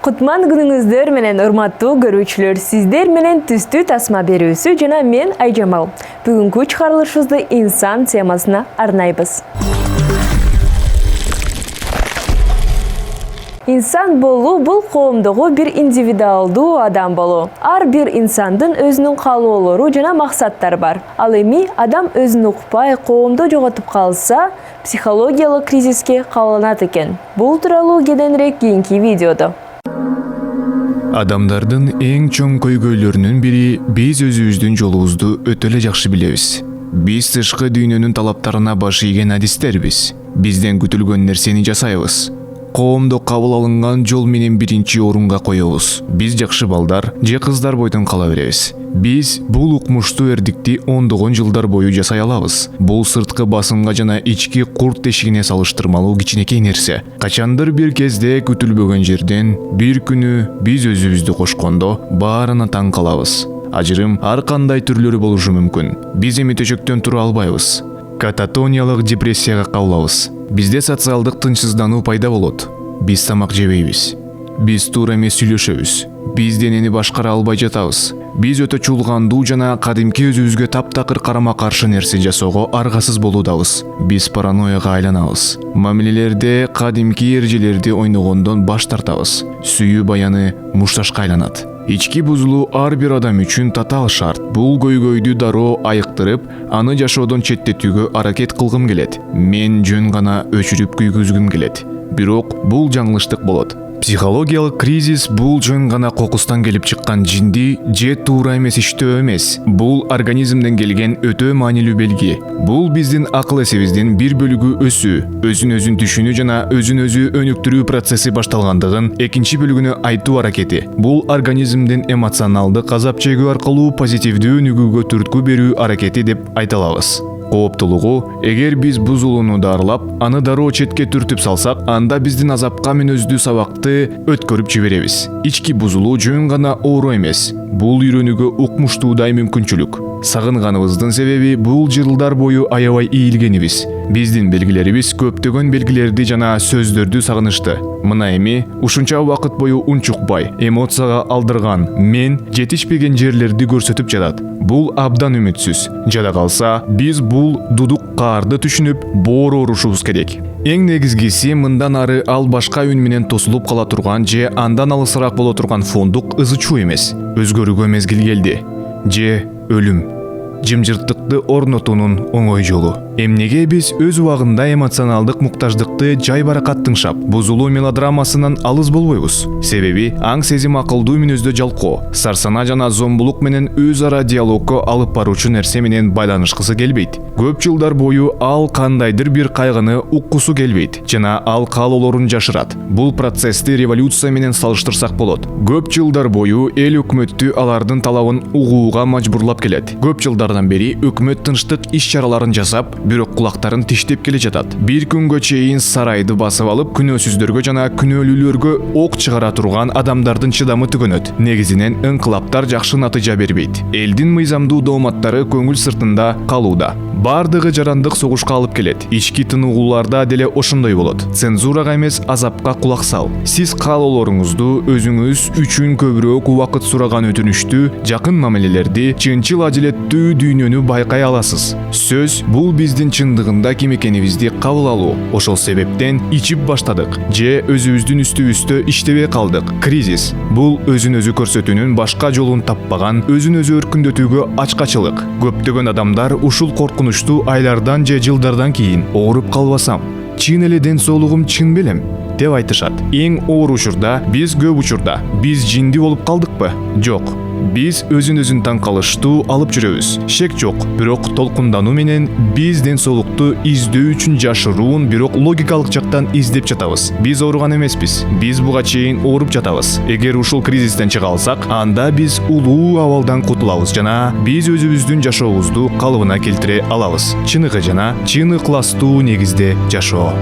Кутман күнүңүздөр менен урматтуу көрүүчүлөр, сиздер менен түстүү тасма берүүсү жана мен Айжамал. Бүгүнкү чыгарылышыбызды инсан темасына арнайбыз. Инсан болуу бул коомдогу бир индивидуалдуу адам болуу. Ар бир инсандын өзүнүн каалоолору жана максаттары бар. Ал эми адам өзүн укпай, коомду жоготуп калса, психологиялык кризиске кабыланат экен. Бул тууралуу кененирээк кийинки видеодо. Адамдардын эң чоң көйгөйлөрүнүн бири биз өзүбүздүн жолубузду өтө эле жакшы билебиз. Биз тышкы дүйнөнүн талаптарына баш ийген адистербиз. Бизден күтүлгөн нерсени жасайбыз. Коомдо кабыл алынган жол менен биринчи орунга коебуз. Биз жакшы балдар же кыздар бойдон кала беребиз. Биз бул укмуштуу эрдикти ондогон жылдар бою жасай алабыз. Бул сырткы басымга жана ички курт тешигине салыштырмалуу кичинекей нерсе. Качандыр бир кезде күтүлбөгөн жерден бир күнү биз өзүбүздү кошкондо баарына таң калабыз. Ажырым ар кандай түрлөрү болушу мүмкүн. Биз эми төшөктөн тура албайбыз. Кататониялык депрессияга кабылабыз. Бизде социалдык тынчсыздануу пайда болот. Биз тамак жебейбиз. Биз туура эмес сүйлөшөбүз. Биз денени башкара албай жатабыз. Биз өтө чулгандуу жана кадимки өзүбүзгө таптакыр карама каршы нерсе жасоого аргасыз болуудабыз. Биз паранойяга айланабыз. Мамилелерде кадимки эрежелерди ойногондон баш тартабыз. Сүйүү баяны мушташка айланат. Ички бузулуу ар бир адам үчүн татаал шарт. Бул көйгөйдү дароо айыктырып, аны жашоодон четтетүүгө аракет кылгым келет. Мен жөн гана өчүрүп күйгүзгүм келет. Бирок бул жаңылыштык болот. Психологиялык кризис бул жөн гана кокустан келип чыккан жинди же туура эмес иштөө эмес. Бул организмден келген өтө маанилүү белги. Бул биздин акыл эсебиздин бир бөлүгү өсүү, өзүн өзүн түшүнүү жана өзүн өзү өнүктүрүү процесси башталгандыгын экинчи бөлүгүнө айтуу аракети. Бул организмдин эмоционалдык азап чегүү аркылуу позитивдүү өнүгүүгө түрткү берүү аракети деп айта алабыз. Кооптулугу, эгер биз бузулууну дарылап, аны дароо четке түртүп салсак, анда биздин азапка мүнөздүү сабакты өткөрүп жиберебиз. Ички бузулуу жөн гана оору эмес. Бул үйрөнүүгө укмуштуудай мүмкүнчүлүк. Сагынганыбыздын себеби бул жылдар бою аябай ийилгенибиз. Биздин белгилерибиз көптөгөн белгилерди жана сөздөрдү сагынышты. Мына эми ушунча убакыт бою унчукпай, эмоцияга алдырган мен жетишпеген жерлерди көрсөтүп жатат. Бул абдан үмүтсүз. Жада калса, биз бул дудук каарды түшүнүп, боор орушубуз керек. Эң негизгиси мындан ары ал башка үн менен тосулуп кала турган же андан алысыраак боло турган фондук ызы чуу эмес. Өзгөрүүгө мезгил келди. Же өлүм. Жымжырттыкты орнотуунун оңой жолу. Эмнеге биз өз убагында эмоционалдык муктаждыкты жай баракат тыңшап, бузулуу мелодрамасынан алыс болбойбуз. Себеби аң сезим акылдуу мүнөздө жалкоо, сарсана жана зомбулук менен өз ара диалогко алып баруучу нерсе менен байланышкысы келбейт. Көп жылдар бою ал кандайдыр бир кайгыны уккусу келбейт жана ал каалоолорун жашырат. Бул процессти революция менен салыштырсак болот. Көп жылдар бою эл өкмөттү алардын талабын угууга мажбурлап келет. Көп жылдардан бери өкмөт тынчтык иш-чараларын жасап, бирок кулактарын тиштеп келе жатат. Бир күнгө чейин сарайды басып алып, күнөөсүздөргө жана күнөөлүүлөргө ок чыгара турган адамдардын чыдамы түгөнөт. Негизинен ыңкылаптар жакшы натыйжа бербейт. Элдин мыйзамдуу дооматтары көңүл сыртында калууда. Бардыгы жарандык согушка алып келет. Ички тыныгууларда деле ошондой болот. Цензурага эмес, азапка кулак сал. Сиз каалоолоруңузду, өзүңүз үчүн көбүрөөк убакыт сураган өтүнүштү, жакын мамилелерди, чынчыл адилеттүү дүйнөнү байкай аласыз. Сөз бул биздин чындыгында ким экенибизди кабыл алуу. Ошол себептен ичип баштадык же өзүбүздүн үстүбүздө иштебей калдык. Кризис бул өзүн өзү көрсөтүүнүн башка жолун таппаган, өзүн өзү өркүндөтүүгө ачкачылык. Көптөгөн адамдар ушул коркунучтуу айлардан же жылдардан кийин ооруп калбасам, чын эле ден соолугум чын белем деп айтышат. Эң оор учурда биз көп учурда биз жинди болуп калдыкпы? Жок. Биз өзүн таң калыштуу алып жүрөбүз. Шек жок, бирок толкундануу менен биз ден соолукту издөө үчүн жашыруун, бирок логикалык жактан издеп жатабыз. Биз ооруган эмеспиз. Биз буга чейин ооруп жатабыз. Эгер ушул кризистен чыга алсак, анда биз улуу абалдан кутулабыз жана биз өзүбүздүн жашообузду калыбына келтире алабыз. Чыныгы жана чын ыкластуу негизде жашоо.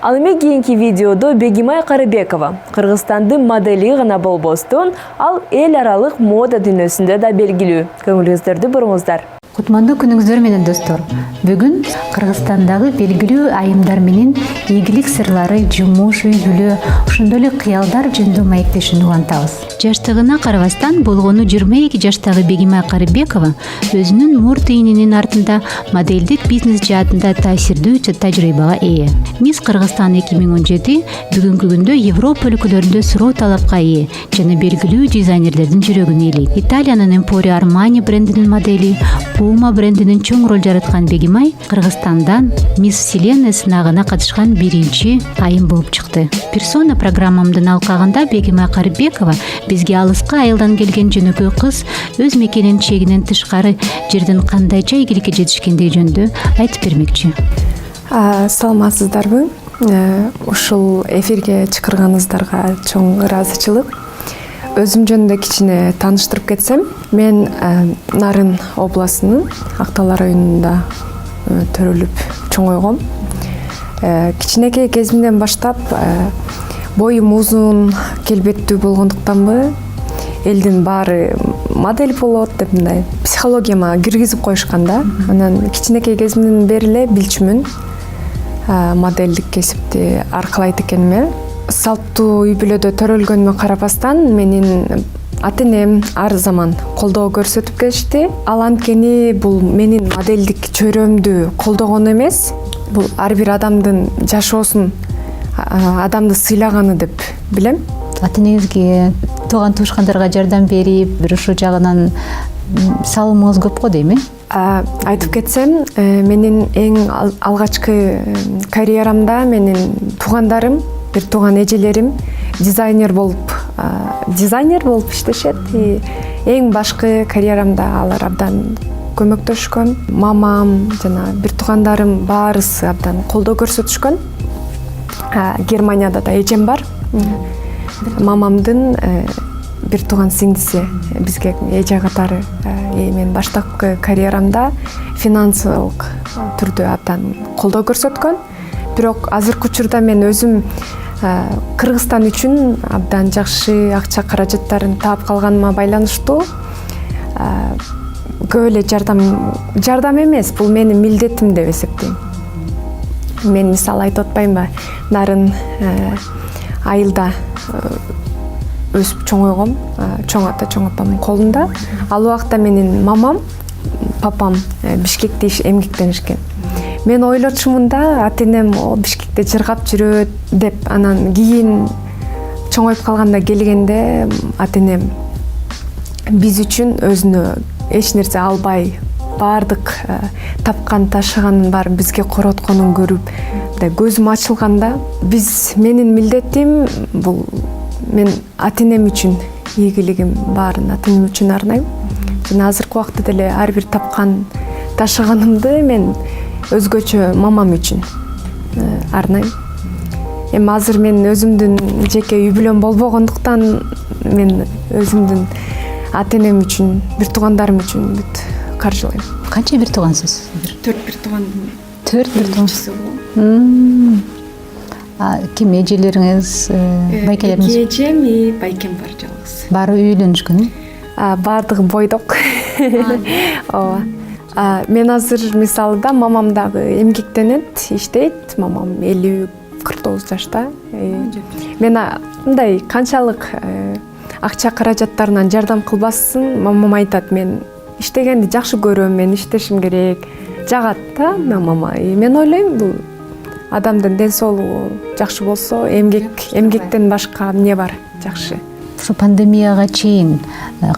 Ал эми кийинки видеодо Бегимай Карыбекова Кыргызстандын модели гана болбостон, ал эл аралык мода дүйнөсүндө да белгилүү. Көңүлүңүздөрдү буруңуздар. Кутмандуу күнүңүздөр менен достор. Бүгүн Кыргызстандагы белгилүү айымдар менен ийгилик сырлары, жумуш, үй бүлө, ошондой эле кыялдар жөнүндө маектешүүнү улантабыз. Жаштыгына карабастан болгону 22 жаштагы Бегимай Карыбекова өзүнүн мурт ийнинин артында моделдик бизнес жаатында таасирдүү тажрыйбага ээ. Мисс Кыргызстан 2017 бүгүнкү күндө Европа өлкөлөрүндө суроо талапка ээ жана белгилүү дизайнерлердин жүрөгүн ээлейт. Италиянын Emporio Armani брендинин модели, Puma брендинин чоң роль жараткан Бегимай Кыргызстандан Мисс Вселенная сынагына катышкан биринчи айым болуп чыкты. Персона программамдын алкагында Бегимай Карыбекова бизге алыска айылдан келген жөнөкөй кыз өз мекенин чегинен тышкары жерден кандайча ийгиликке жетишкендиги жөнүндө айтып бермекчи. Саламатсыздарбы? Ушул эфирге чакырганыңыздарга чоң ыраазычылык. Өзүм жөнүндө кичине тааныштырып кетсем, мен Нарын областынын Актал районунда төрөлүп чоңойгом. Кичинекей кезимден баштап боюм узун, келбеттүү болгондуктанбы элдин баары модель болот деп мындай психологияма киргизип коюшкан да. Анан кичинекей кезимден бери эле билчүмүн модельдик кесипти аркылайт экениме. Салттуу үй бүлөдө төрөлгөнүмө карабастан менин ата-энем ар заман колдоо көрсөтүп келишти. Ал анткени бул менин модельдик чөйрөмдү колдогону эмес, бул ар бир адамдын жашоосун адамды сыйлаганы деп билем. Ата-энеңизге, тууган туушкандарга жардам берип, бир ушул жагынан салымыңыз көп го дейм, Айтып кетсем, менин эң алгачкы карьерамда менин туугандарым, бир тууган эжелерим дизайнер болуп иштешет. Эң башкы карьерамда алар абдан көмөктөшкөн. Мамам жана бир туугандарым баарысы абдан колдоо көрсөтүшкөн. Германияда да эжем бар. Мамамдын бир тууган сиңдиси бизге эже катары мен баштапкы карьерамда финансылык түрдө абдан колдоо көрсөткөн. Бирок азыркы учурда мен өзүм Кыргызстан үчүн абдан жакшы акча каражаттарын таап калганыма байланыштуу көп эле жардам эмес, бул менин милдетим деп эсептейм. Мен мисалы айтып атпаймынбы, Нарын айылда өсүп чоңойгом, чоң ата чоң апамдын колунда. Ал убакта менин мамам, папам Бишкекте эмгектенишкен. Мен ойлочумун да, ата-энем Бишкекте жыргап жүрөт деп, анан кийин чоңоюп калганда келгенде ата-энем биз үчүн өзүнө эч нерсе албай, баардык тапкан ташыганын баарын бизге коротконун көрүп, көзүм ачылганда, менин милдетим бул мен ата-энем үчүн ийгилигим баарын ата-энем үчүн арнайм. Жана азыркы убакта деле ар бир тапкан ташыганымды мен өзгөчө мамам үчүн арнайм. Эми азыр мен өзүмдүн жеке үй бүлөм болбогондуктан мен өзүмдүн ата-энем үчүн, бир туугандарым үчүн бүт каржылайм. Канча бир туугансыз? 4 бир туугандын 4 бир тууганчысы болом. Ким эжелериңиз, байкелериңиз? Эжем и байкем бар жалгыз. Баары үйлөнүшкөн? Бардыгы бойдок. Ооба. Мен азыр мисалы да мамам дагы эмгектенет, иштейт. Мамам 50-49 жашта. Мен мындай канчалык акча каражаттарынан жардам кылбасын, мамам айтат, мен иштегенди жакшы көрөм, мен иштешим керек. Жагат да мамама. Мен ойлойм, бул адамдын ден соолугу жакшы болсо, эмгектен башка эмне бар жакшы. Ушу пандемияга чейин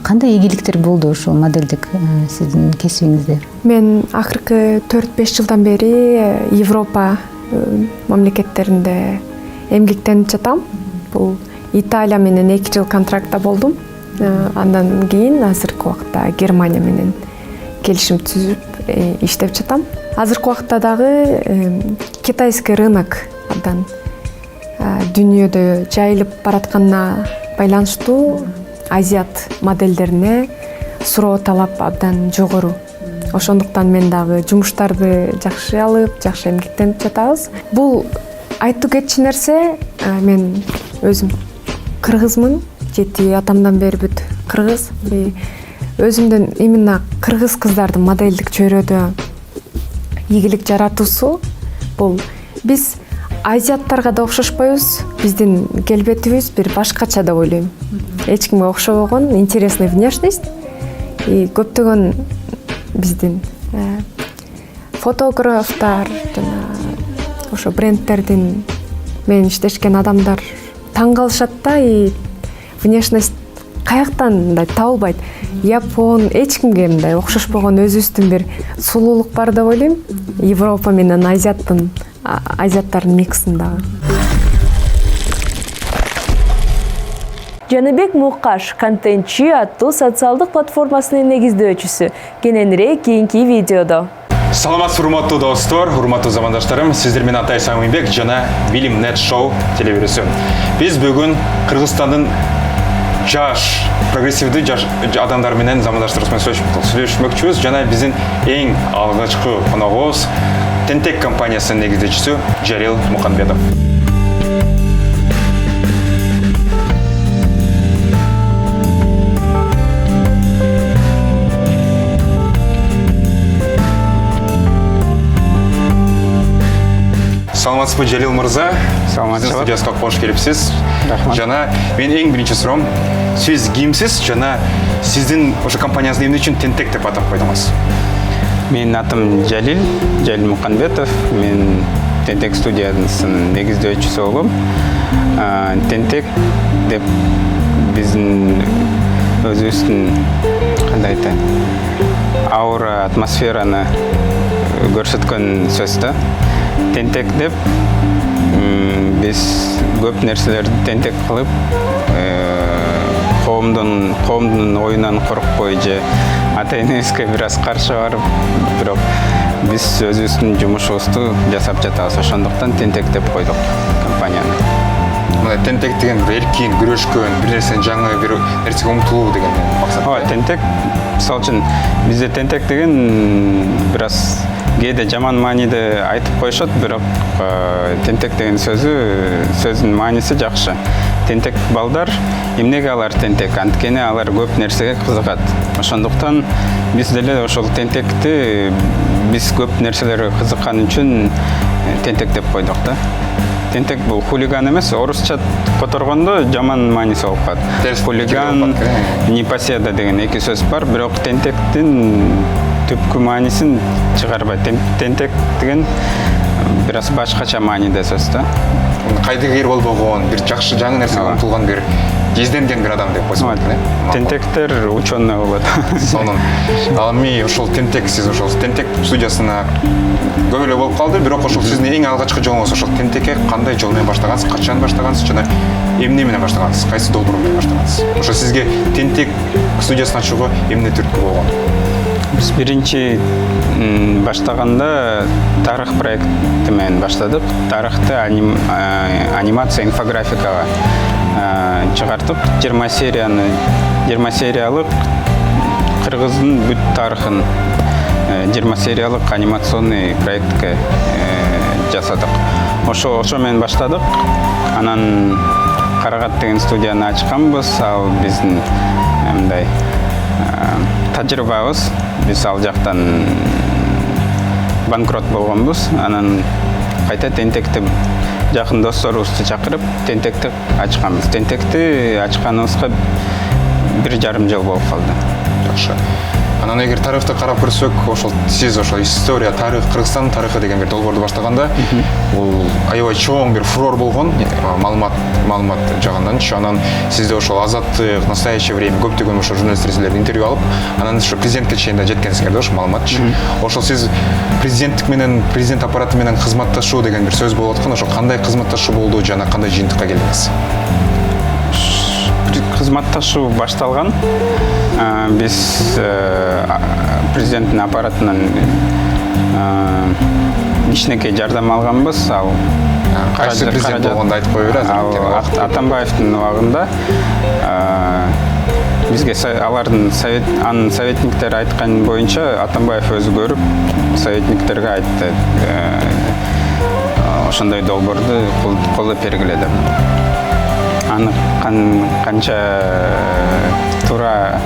кандай ийгиликтер болду ушул модельдик сиздин кесибиңизде? Мен акыркы 4-5 жылдан бери Европа мамлекеттеринде эмгектенип жатам. Бул Италия менен 2 жыл контрактта болдум. Андан кийин азыркы убакта Германия менен келишим түзүп иштеп жатам. Азыркы убакта дагы китайский рынок абдан дүйнөдө жайылып баратканына байланыштуу азиат модельдерине суроо талап абдан жогору. Ошондуктан мен дагы жумуштарды жакшы алып, жакшы эмгектенип жатабыз. Бул айтуу кетчү нерсе, мен өзүм кыргызмын, жети атамдан бери бүт кыргыз. Өзүмдүн именно кыргыз кыздардын моделдик чөйрөдө ийгилик жаратуусу бул биз азиаттарга да окшошпойбуз, биздин келбетибиз бир башкача деп ойлойм. Эч кимге окшобогон, интересный внешность. Көптөгөн биздин фотографтар жана ошо брендтердин менен иштешкен адамдар таң калышат да, внешность каяктан мындай табылбайт. Япон эч кимге мындай окшошпогон өзүбүздүн бир сулуулук бар деп ойлойм. Европа менен азиаттардын миксиндагы. Жаныбек Мукаш контентчи аттуу социалдык платформасынын негиздөөчүсү. Кененирээк кийинки видеодо. Саламатсызбы, урматтуу достор, урматтуу замандаштарым. Сиздер менен Атай Самынбек жана Билим Нет шоу телебирүүсү. Биз бүгүн Кыргызстандын жаш, прогрессивдүү жаш адамдар менен замандаштарыбыз менен сүйлөшмөкчүбүз. Жана биздин эң алгачкы коногубуз Тентек компаниясынын негиздөөчүсү Жарил Муканбетов. Саламатсызбы, Жарил мырза. Саламатсызбы. Студиясына кош келипсиз. Рахмат. Жана мен эң биринчи суроом, сиз кимсиз жана сиздин ошо компанияңыздын эмне үчүн Тентек деп атап койдуңуз? Менин атым Жалил Муканбетов. Мен Тентек студиясынын негиздөөчүсү болом. Тентек деп биздин өзүбүздүн кандай айтайын, аура, атмосфераны көрсөткөн сөз да. Тентек деп биз көп нерселерди тентек кылып, коомдун оюнан коркпой же ата-энебизге бир аз каршы барып, бирок биз өзүбүздүн жумушубузду жасап жатабыз. Ошондуктан Тентек деп койдук компанияны. Мына Тентек деген бир эркин, күрөшкөн, бир нерсени жаңы бир нерсеге умтулуу деген максат. Ооба, Тентек, мисалы үчүн бизде Тентек деген бир аз кээде жаман мааниде айтып коюшат, бирок Тентек деген сөздүн мааниси жакшы. Тентек балдар, эмнеге алар Тентек? Анткени алар көп нерсеге кызыгат. Ошондуктан биз деле ошол Тентекти биз көп нерселерге кызыккан үчүн Тентек деп койдук да. Тентек бул хулиган эмес, орусча которгондо жаман мааниси болуп калат. Хулиган, непоседа деген эки сөз бар, бирок Тентектин түпкү маанисин чыгарбайт. Тентек деген бир аз башкача мааниде сөз да. Кайдыгер болбогон, бир жакшы жаңы нерсеге умтулган бир изденген бир адам деп койсок болот. Тентектер ученый болот. Сонун. Ал эми ошол Тентек, сиз ошол Тентек студиясына көп эле болуп калды, бирок ошол сиздин эң алгачкы жолуңуз ошол Тентекке кандай жол менен баштагансыз, качан баштагансыз жана эмне менен баштагансыз, кайсы долбоор менен баштагансыз? Ошо сизге Тентек студиясын ачууга эмне түрткү болгон? Биз биринчи баштаганда тарых проекти менен баштадык. Тарыхты анимация, инфографикага чыгардык. 20 сериялык Кыргыздын бүт тарыхын 20 сериялык анимационный проектке жасадык. Ошо менен баштадык. Анан Карагат деген студияны ачканбыз. Ал биздин мындай тажрыйбабыз. Биз ал жактан банкрот болгонбуз. Анан кайта Тентекти жакын досторубузду чакырып, Тентекти ачканбыз. Тентекти ачканыбызга 1,5 жыл болуп калды. Жакшы. Анан эгер тарыхты карап көрсөк, ошол сиз ошол история, тарых, Кыргызстан тарыхы деген бир долбоорду баштаганда, бул аябай чоң бир фурор болгон, маалымат жагынданчы. Анан сизде ошол Азаттык, Настоящее время көптөгөн ошо журналисттер интервью алып, анан ошо президентке чейин да жеткенсиңер да ошо маалыматчы. Ошол сиз президент аппараты менен кызматташуу деген бир сөз болуп аткан, ошо кандай кызматташуу болду жана кандай жыйынтыкка келдиңиз? Кызматташуу башталган. Биз президенттин аппаратынан кичинекей жардам алганбыз. Ал кайсы президент болгонду айтып кое бересиз? Атамбаевдин убагында бизге алардын советниктери айткан боюнча Атамбаев өзү көрүп советниктерге айтты. ошондой долбоорду колдоп бергиле деп. Аны канча туура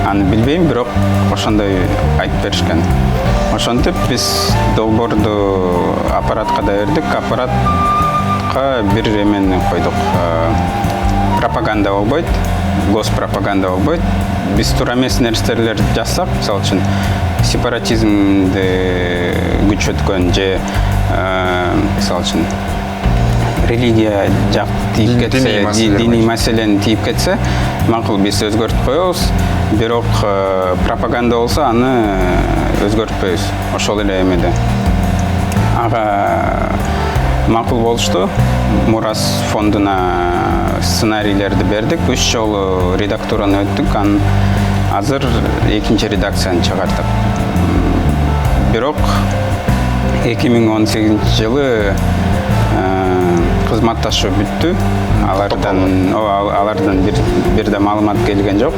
аны билбейм, бирок ошондой айтып беришкен. Ошентип биз долбоорду аппаратка да бердик. Аппаратка бир эмени койдук. Пропаганда болбойт, госпропаганда болбойт. Биз туура эмес нерселерди жазсак, мисалы үчүн сепаратизмди күчөткөн же мисалы үчүн религия жак тийип кетсе, диний маселени тийип кетсе, макул биз өзгөртүп коебуз. Бирок пропаганда болсо аны өзгөртпөйбүз. Ошол эле эмеде. Ага макул болушту. Мурас фондуна сценарийлерди бердик. 3 жолу редактураны өттүк. Азыр экинчи редакцияны чыгардык. Бирок 2018 жылы кызматташуу бүттү. Алардан бир да маалымат келген жок.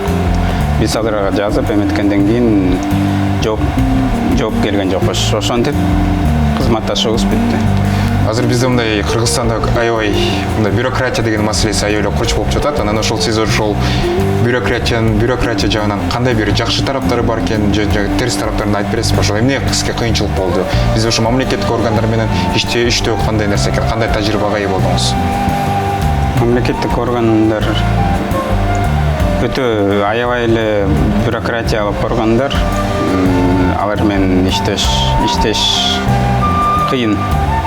Биз аларга жазып эметкенден кийин жооп келген жок. Ошентип кызматташуубуз бүттү. Азыр бизде мындай Кыргызстанда аябай мындай бюрократия деген маселеси аябай курч болуп жатат. Анан сиз ошол бюрократия жагынан кандай бир жакшы тараптары бар экен, же терс тараптарын айтып бересизби? Ошол эмне сизге кыйынчылык болду? Биз ошо мамлекеттик органдар менен иштөө кандай нерсе экен, кандай тажрыйбага ээ болдуңуз? Мамлекеттик органдар өтө аябай эле бюрократиялык органдар. Алар менен иштеш кыйын.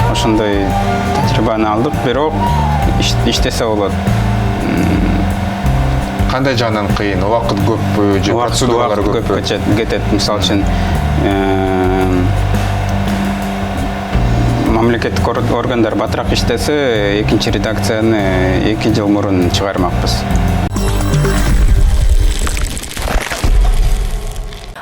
Ошондой тажрыйбаны алдык, бирок иштесе болот. Кандай жагынан кыйын? Убакыт көппү же процедуралар көппү? Кетет. Мисалы үчүн мамлекеттик органдар батыраак иштесе, экинчи редакцияны 2 жыл мурун чыгармакпыз.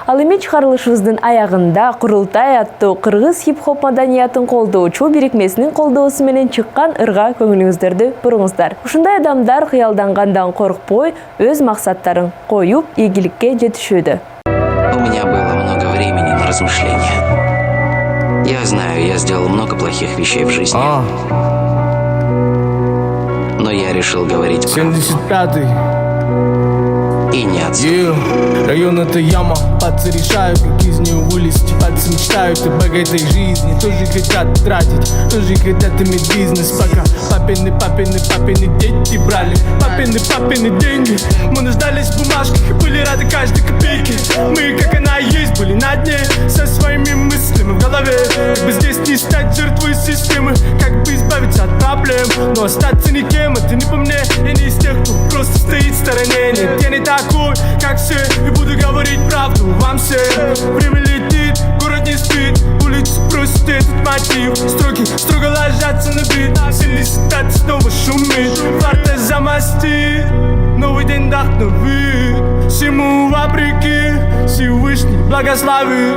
Ал эми чыгарылышыбыздын аягында Курултай аттуу кыргыз хип-хоп маданиятын колдоочу бирикмесинин колдоосу менен чыккан ырга көңүлүңүздөрдү буруңуздар. Ушундай адамдар кыялдангандан коркпой, өз максаттарын коюп, ийгиликке жетишүүдө. У меня было много времени на размышления. Я знаю, я сделал много плохих вещей в жизни. Но я решил говорить правду. 75-й. И не отстать. Район это яма, пацы решают, как из нее вылезти. Пацы мечтают об богатой жизни, тоже хотят тратить, тоже хотят иметь бизнес. Пока папины дети брали папины деньги. Мы нуждались в бумажках и были рады каждой копейке. Мы, как она есть, были на дне со своими мыслями в голове. Как бы здесь не стать жертвой системы, как бы избавиться от проблем, но остаться никем. Это не по мне, я не из тех, кто просто стоит в стороне. Нет, я не такой, как все, и буду говорить правду вам всем. Время летит, город не спит, улицы просят этот мотив. Строки строго ложатся на бит, 70 снова шумит, фарта замостит, новый день вдохновит. Всему вопреки, Всевышний благословит.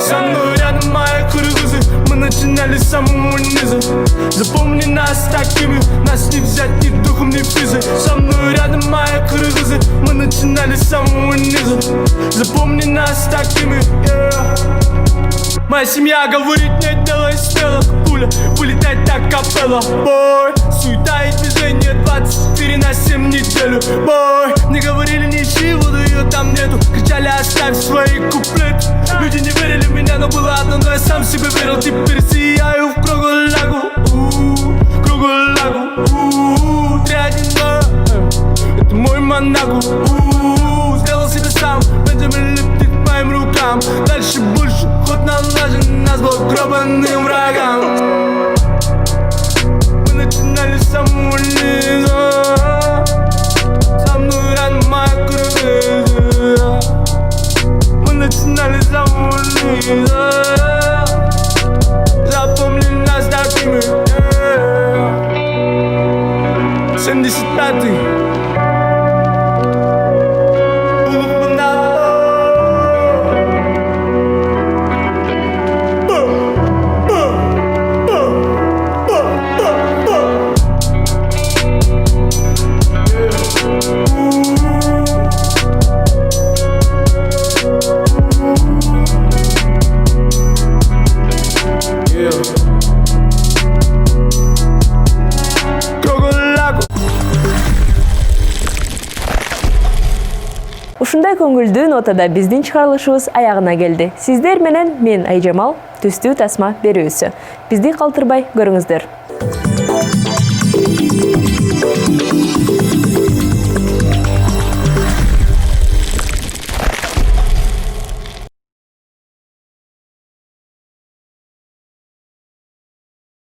Со мной рядом мои кыргызы, мы начинали с самого низа. Запомни нас такими, нас не взять ни духом, ни физой. Со мной рядом мои кыргызы, мы начинали с самого низа. Запомни нас такими, Моя семья говорит, нет, делай смело, как пуля, вылетать так капелла. Бой, суета и движение 24/7 неделю. Бой, не говорили ничего, да ее там нету. Кричали, оставь свои куплеты. Люди не верили в меня, но было одно, но я сам себе верил. Теперь сияю в кругу лагу, 3-1-0, это мой Монако. Сделал себе сам, Бенджамин летит к моим рукам. Дальше больше, ход налажен, нас был гробаным врагам. Мы начинали с самого низа. Со мной рядом моя кровь. Мы начинали с самого низа. Запомни нас такими. 75-й. Ушундай көңүлдүү нотада биздин чыгарылышыбыз аягына келди. Сиздер менен мен Айжамал түстүү тасма берүүсү. Бизди калтырбай көрүңүздөр.